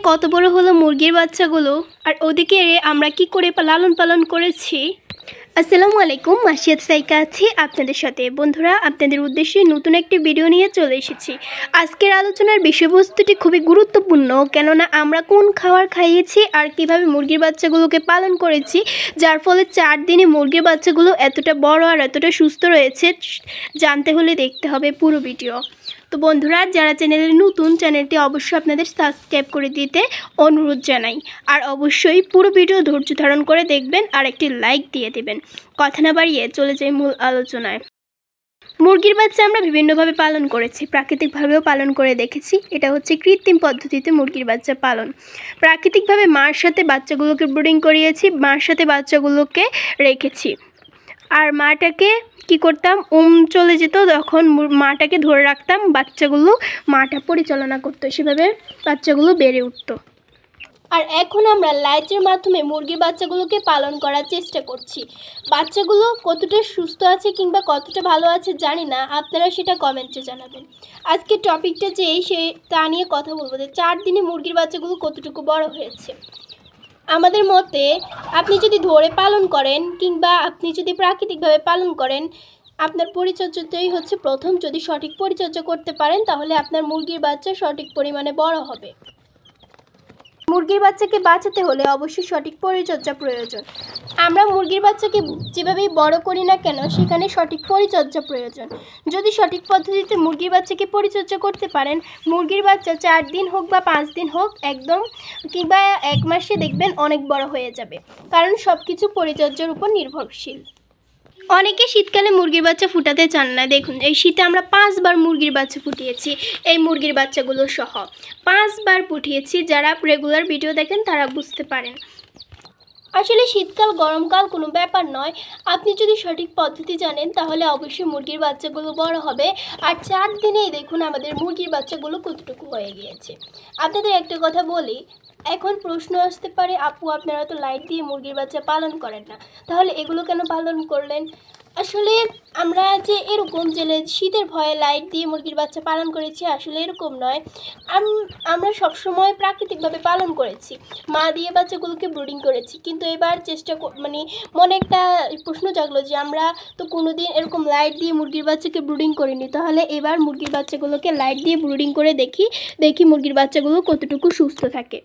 কত বড় হলো মুরগির বাচ্চাগুলো আর ওদিকে আমরা কি করে লালন পালন করেছি। আসসালামু আলাইকুম, মাসিয়াত সাইকা আছি আপনাদের সাথে। বন্ধুরা, আপনাদের উদ্দেশ্যে নতুন একটি ভিডিও নিয়ে চলে এসেছি। আজকের আলোচনার বিষয়বস্তুটি খুবই গুরুত্বপূর্ণ, কেননা আমরা কোন খাবার খাইয়েছি আর কিভাবে মুরগির বাচ্চাগুলোকে পালন করেছি, যার ফলে 4 দিনে মুরগির বাচ্চাগুলো এতটা বড় আর এতটা সুস্থ রয়েছে। জানতে হলে দেখতে হবে পুরো ভিডিও। তো বন্ধুরা, যারা চ্যানেলে নতুন, চ্যানেলটি অবশ্যই আপনাদের সাবস্ক্রাইব করে দিতে অনুরোধ জানাই। আর অবশ্যই পুরো ভিডিও ধৈর্য ধারণ করে দেখবেন আর একটি লাইক দিয়ে দেবেন। কথা না বাড়িয়ে চলে যাই মূল আলোচনায়। মুরগির বাচ্চা আমরা বিভিন্নভাবে পালন করেছি, প্রাকৃতিকভাবেও পালন করে দেখেছি। এটা হচ্ছে কৃত্রিম পদ্ধতিতে মুরগির বাচ্চা পালন। প্রাকৃতিকভাবে মার সাথে বাচ্চাগুলোকে ব্রুডিং করিয়েছি, মার সাথে বাচ্চাগুলোকে রেখেছি। আর মাটাকে কি করতাম, চলে যেত, তখন মাটাকে ধরে রাখতাম, বাচ্চাগুলো মাটা পরিচালনা করতো, সেভাবে বাচ্চাগুলো বেড়ে উঠতো। আর এখন আমরা লাইটের মাধ্যমে মুরগির বাচ্চাগুলোকে পালন করার চেষ্টা করছি। বাচ্চাগুলো কতটা সুস্থ আছে কিংবা কতটা ভালো আছে জানি না, আপনারা সেটা কমেন্টে জানাবেন। আজকে টপিকটা যে তা নিয়ে কথা বলবো যে 4 দিনে মুরগির বাচ্চাগুলো কতটুকু বড় হয়েছে। আমাদের মতে আপনি যদি ধরে পালন করেন কিংবা আপনি যদি প্রাকৃতিকভাবে পালন করেন, আপনার পরিচর্যাটাই হচ্ছে প্রথম। যদি সঠিক পরিচর্যা করতে পারেন তাহলে আপনার মুরগির বাচ্চা সঠিক পরিমাণে বড় হবে। মুরগির বাচ্চাকে বাঁচাতে হলে অবশ্যই সঠিক পরিচর্যা প্রয়োজন। আমরা মুরগির বাচ্চাকে যেভাবেই বড় করি না কেন, সেখানে সঠিক পরিচর্যা প্রয়োজন। যদি সঠিক পদ্ধতিতে মুরগির বাচ্চাকে পরিচর্যা করতে পারেন, মুরগির বাচ্চা 4 দিন হোক বা 5 দিন হোক একদম, কিংবা 1 মাসে দেখবেন অনেক বড় হয়ে যাবে, কারণ সব কিছু পরিচর্যার উপর নির্ভরশীল। অনেকে শীতকালে মুরগির বাচ্চা ফুটাতে চান না। দেখুন, এই শীতে আমরা 5 বার মুরগির বাচ্চা ফুটিয়েছি, এই মুরগির বাচ্চাগুলো সহ 5 বার ফুটিয়েছি। যারা রেগুলার ভিডিও দেখেন তারা বুঝতে পারেন। আসলে শীতকাল গরমকাল কোনো ব্যাপার নয়, আপনি যদি সঠিক পদ্ধতি জানেন তাহলে অবশ্যই মুরগির বাচ্চাগুলো বড় হবে। আর 4 দিনেই দেখুন আমাদের মুরগির বাচ্চাগুলো কতটুকু হয়ে গিয়েছে। আপনাদের একটা কথা বলি, এখন প্রশ্ন আসতে পারে, আপু আপনারা তো লাইট দিয়ে মুরগির বাচ্চা পালন করেন না, তাহলে এগুলো কেন পালন করলেন? আসলে আমরা যে এরকম যে শীতের ভয়ে লাইট দিয়ে মুরগির বাচ্চা পালন করেছি, আসলে এরকম নয়। আমরা সবসময় প্রাকৃতিকভাবে পালন করেছি, মা দিয়ে বাচ্চাগুলোকে ব্রুডিং করেছি। কিন্তু এবার মনে একটা প্রশ্ন জাগলো যে আমরা তো কোনোদিন এরকম লাইট দিয়ে মুরগির বাচ্চাকে ব্রুডিং করিনি, তাহলে এবার মুরগির বাচ্চাগুলোকে লাইট দিয়ে ব্রুডিং করে দেখি মুরগির বাচ্চাগুলো কতটুকু সুস্থ থাকে।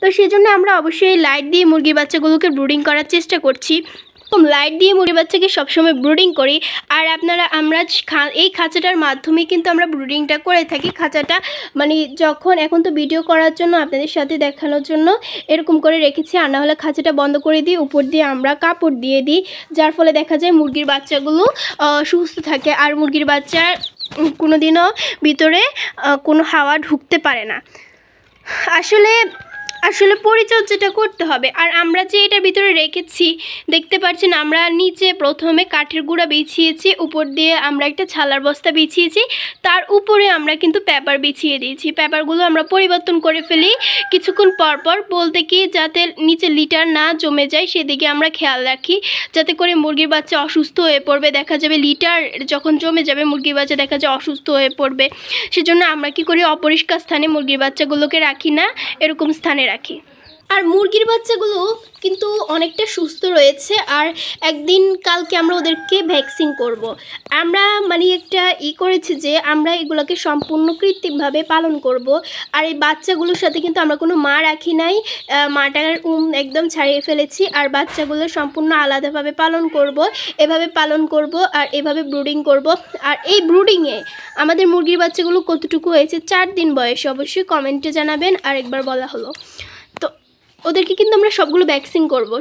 তো সেজন্য আমরা অবশ্যই লাইট দিয়ে মুরগির বাচ্চাগুলোকে ব্রুডিং করার চেষ্টা করছি। লাইট দিয়ে মুরগির বাচ্চাকে সবসময় ব্রুডিং করি। আর আমরা এই খাঁচাটার মাধ্যমে কিন্তু আমরা ব্রুডিংটা করে থাকি। খাঁচাটা যখন এখন তো ভিডিও করার জন্য আপনাদের সাথে দেখানোর জন্য এরকম করে রেখেছি, আর না হলে খাঁচাটা বন্ধ করে দিই, উপর দিয়ে আমরা কাপড় দিয়ে দিই, যার ফলে দেখা যায় মুরগির বাচ্চাগুলো সুস্থ থাকে আর মুরগির বাচ্চার কোনোদিনও ভিতরে কোনো হাওয়া ঢুকতে পারে না। আসলে পরিচর্যাটা করতে হবে। আর আমরা যে এটার ভিতরে রেখেছি দেখতে পাচ্ছেন, আমরা নিচে প্রথমে কাঠের গুঁড়া বিছিয়েছি, উপর দিয়ে আমরা একটা ছালার বস্তা বিছিয়েছি, তার উপরে আমরা কিন্তু পেপার বিছিয়ে দিয়েছি। পেপারগুলো আমরা পরিবর্তন করে ফেলি কিছুক্ষণ পরপর, বলতে কি যাতে নিচে লিটার না জমে যায় সেদিকে আমরা খেয়াল রাখি, যাতে করে মুরগির বাচ্চা অসুস্থ হয়ে পড়বে। দেখা যাবে লিটার যখন জমে যাবে মুরগির বাচ্চা দেখা যায় অসুস্থ হয়ে পড়বে। সেজন্য আমরা কি করি, অপরিষ্কার স্থানে মুরগির বাচ্চাগুলোকে রাখি না, এরকম স্থানে রাখি। আর মুরগির বাচ্চাগুলো কিন্তু অনেকটা সুস্থ রয়েছে। আর কালকে আমরা ওদেরকে ভ্যাকসিন করব। আমরা একটা করেছি যে আমরা এগুলোকে সম্পূর্ণ কৃত্রিমভাবে পালন করব। আর এই বাচ্চাগুলোর সাথে কিন্তু আমরা কোনো মা রাখি নাই, মাটার একদম ছাড়িয়ে ফেলেছি। আর বাচ্চাগুলো সম্পূর্ণ আলাদাভাবে পালন করব, এভাবে পালন করব আর এভাবে ব্রুডিং করব। আর এই ব্রুডিংয়ে আমাদের মুরগির বাচ্চাগুলো কতটুকু হয়েছে 4 দিন বয়সে অবশ্যই কমেন্টে জানাবেন। আর একবার বলা হলো, ওদেরকে কিন্তু আমরা সবগুলো ভ্যাকসিন করব।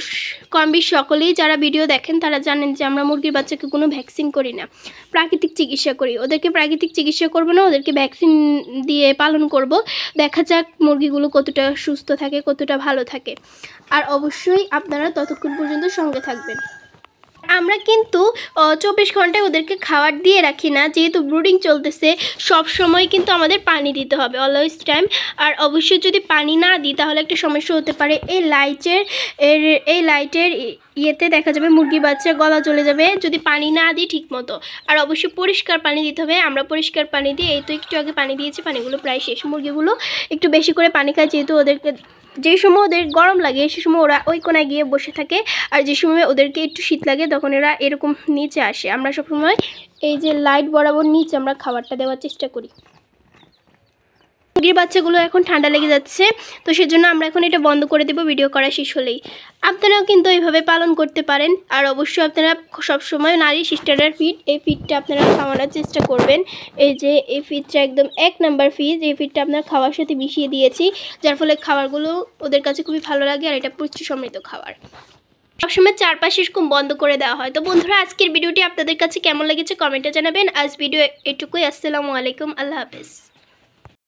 কম বেশি সকলেই যারা ভিডিও দেখেন তারা জানেন যে আমরা মুরগির বাচ্চাকে কোনো ভ্যাকসিন করি না, প্রাকৃতিক চিকিৎসা করি। ওদেরকে প্রাকৃতিক চিকিৎসা করব না, ওদেরকে ভ্যাকসিন দিয়ে পালন করব। দেখা যাক মুরগিগুলো কতটা সুস্থ থাকে, কতটা ভালো থাকে। আর অবশ্যই আপনারা ততক্ষণ পর্যন্ত সঙ্গে থাকবেন। আমরা কিন্তু 24 ঘন্টায় ওদেরকে খাবার দিয়ে রাখি না, যেহেতু ব্রুডিং চলতেছে সব সময় কিন্তু আমাদের পানি দিতে হবে অলওয়েজ টাইম। আর অবশ্যই যদি পানি না দিই তাহলে একটা সমস্যা হতে পারে, এই লাইটের ইয়েতে দেখা যাবে মুরগি বাচ্চা গলা চলে যাবে যদি পানি না দিই ঠিক মতো। আর অবশ্যই পরিষ্কার পানি দিতে হবে, আমরা পরিষ্কার পানি দিই। এই তো একটু আগে পানি দিয়েছি, পানিগুলো প্রায় শেষ। মুরগিগুলো একটু বেশি করে পানি খায়, যেহেতু ওদেরকে যে সময় ওদের গরম লাগে সে সময় ওরা ওই কোনায় গিয়ে বসে থাকে, আর যে সময় ওদেরকে একটু শীত লাগে তখন এরা এরকম নিচে আসে। আমরা সবসময় এই যে লাইট বরাবর নিচে আমরা খাবারটা দেওয়ার চেষ্টা করি। মুরগির বাচ্চাগুলো এখন ঠান্ডা লেগে যাচ্ছে, তো সেজন্য আমরা এখন এটা বন্ধ করে দেবো ভিডিও করা শেষ হলেই। আপনারাও কিন্তু এইভাবে পালন করতে পারেন। আর অবশ্যই আপনারা সবসময় নারী সিস্টারের ফিড, এই ফিডটা আপনারা খাওয়ানোর চেষ্টা করবেন। এই যে এই ফিডটা একদম 1 নাম্বার ফিড, এই ফিডটা আপনার খাওয়ার সাথে মিশিয়ে দিয়েছি, যার ফলে খাবারগুলো ওদের কাছে খুবই ভালো লাগে। আর এটা পুষ্টি সমৃদ্ধ খাবার, সবসময় চারপাশে এরকম বন্ধ করে দেওয়া হয়। তো বন্ধুরা, আজকের ভিডিওটি আপনাদের কাছে কেমন লেগেছে কমেন্টে জানাবেন। আজ ভিডিও এটুকুই। আসসালামু আলাইকুম, আল্লাহ হাফেজ।